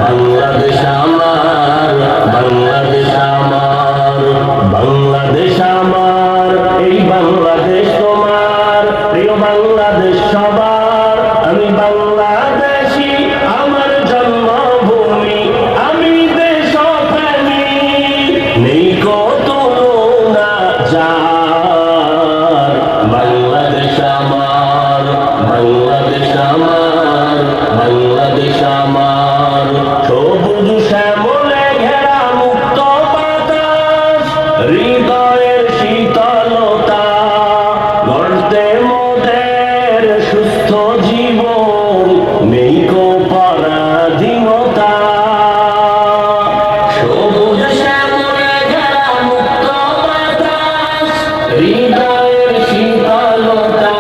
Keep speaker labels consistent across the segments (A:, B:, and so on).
A: বাংলাদেশ আমার, বাংলাদেশ আমার, বাংলাদেশ আমার, এই বাংলাদেশ তোমার, প্রিয় বাংলাদেশ সবার। আমি বাংলাদেশী, আমার জন্মভূমি, আমি দেশপ্রেমী, নেই কত তুলনা যার। বাংলাদেশ আমার, বাংলাদেশ আমার, বাংলাদেশ আমার, সবুজ শ্যামলে ঘেরা মুক্ত বাতাস, হৃদয়ের শীতলতা, গর্তে মোদের সুস্থ জীবন, নেই কো পরাধীনতা। সবুজ শ্যামলে ঘেরা মুক্ত বাতাস, হৃদয়ের শীতলতা,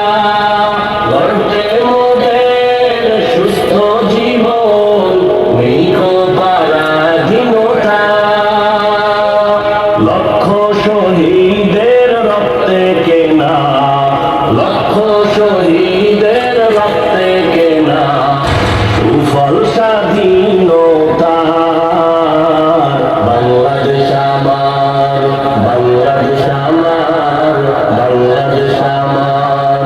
A: গর্তে মোদের সুস্থ জীবন, নেই কো পরাধীনতা। লক্ষ শহীদের রক্তে কেনা, লক্ষ শহীদের রক্তে কেনা, সুফল স্বাধীনতার। বাংলাদেশ আমার, বাংলাদেশ আমার, বাংলাদেশ আমার,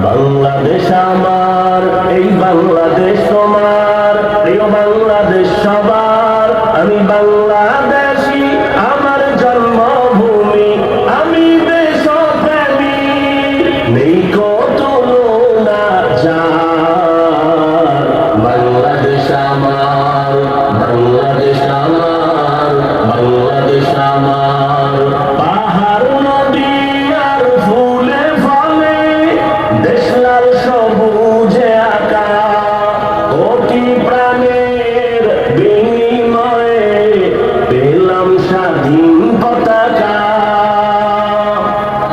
A: বাংলাদেশ আমার, এই বাংলাদেশ তোমার, প্রিয় বাংলাদেশ সবার। আমি বাংলাদেশী, আমার জন্মভূমি, আমি দেশপ্রেমী, নেই কো তুলনা যার। বাংলাদেশ আমার, বাংলাদেশ আমার, বাংলাদেশ আমার, পাহাড় নদী আর ফুলে ফলে, দেশ লাল সবুজে আঁকা, কোটি প্রাণের বিনিময়ে পেলাম স্বাধীন পতাকা।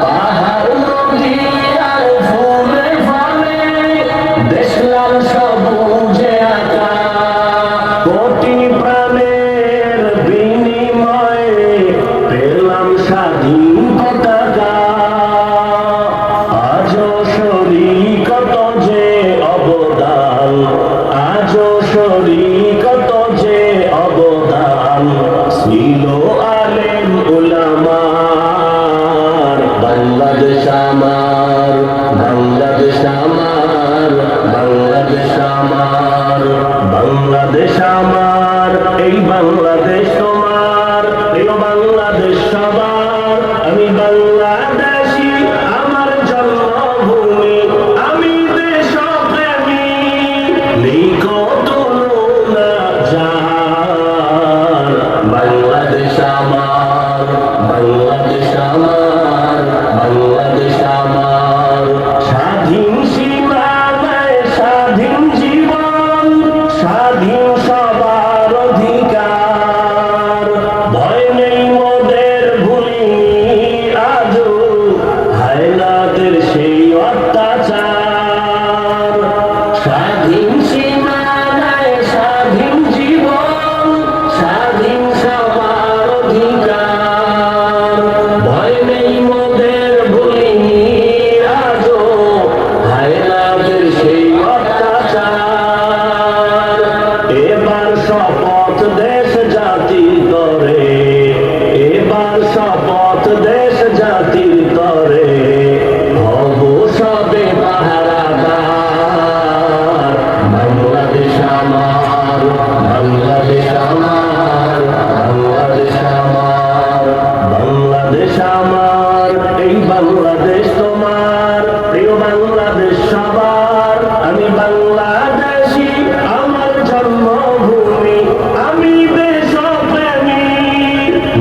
A: পাহাড় নদী আর ফুলে ফলে, দেশ লাল সবুজে আঁকা, কোটি প্রাণের বিনিময়ে পেলাম স্বাধীন পতাকা। আজও শরীকত যে অবদান, আজও শরীকত যে অবদান, ছিল আলেম উলামার। বাংলাদেশ আমার, বাংলাদেশ আমার, বাংলাদেশ আমার, বাংলাদেশ আমার, এই বাংলাদেশ তোমার, প্রিয় বাংলাদেশ সবার। আমি বাংলাদেশী, আমার জন্মভূমি, আমি দেশপ্রেমী, নেই কো তুলনা যার। বাংলাদেশ আমার, বাংলাদেশ আমার, বাংলাদেশ আমার, স্বাধীন সীমানায় স্বাধীন জীবন, স্বাধীন সবার অধিকার, ভয় নেই মোদের ভুলিনি আজও হায়নাদের সেই অত্যাচার। স্বাধীন সীমানায় স্বাধীন জীবন, স্বাধীন সবার অধিকার, ভয় নেই মোদের ভুলিনি আজও হায়নাদের সেই অত্যাচার। এবার শপথ দেশ জাতির তরে, এবার শপথ দেশ জাতির তরে, হব সবে পাহারাদার। বাংলাদেশ আমার, বাংলাদেশ আমার, বাংলাদেশ আমার, বাংলাদেশ আমার, এই বাংলাদেশ তোমার, প্রিয় বাংলাদেশ সবার। আমি বাংলাদেশী, আমার জন্মভূমি, আমি দেশপ্রেমী,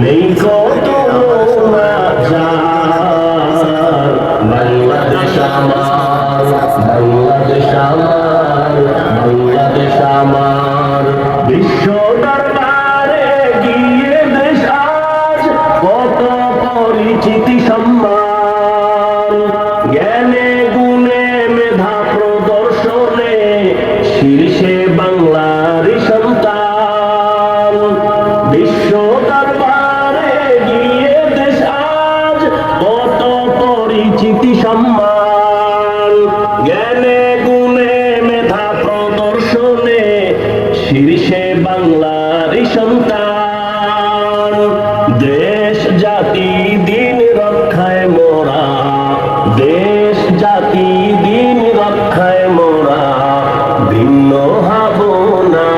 A: নেই কো তুলনা যার। বাংলাদেশ আমার, বাংলাদেশ আমার, বাংলাদেশ আমার, বিশ্ব দরবারে গিয়ে দেশ আজ কত পরিচিতি সম্মান, জ্ঞানে গুণে মেধা প্রদর্শনে শীর্ষে বাংলারই সন্তান। বিশ্ব দরবারে গিয়ে দেশ আজ কত পরিচিতি সম্মান, জ্ঞানে গুণে মেধা প্রদর্শনে শীর্ষে বাংলা বাংলারই সন্তান। দেশ জাতি দিন রক্ষায় মোরা, দেশ জাতি দিন রক্ষায় মোরা ভিন্ন হব না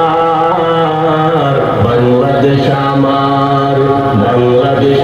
A: আর। বাংলাদেশ আমার, বাংলাদেশ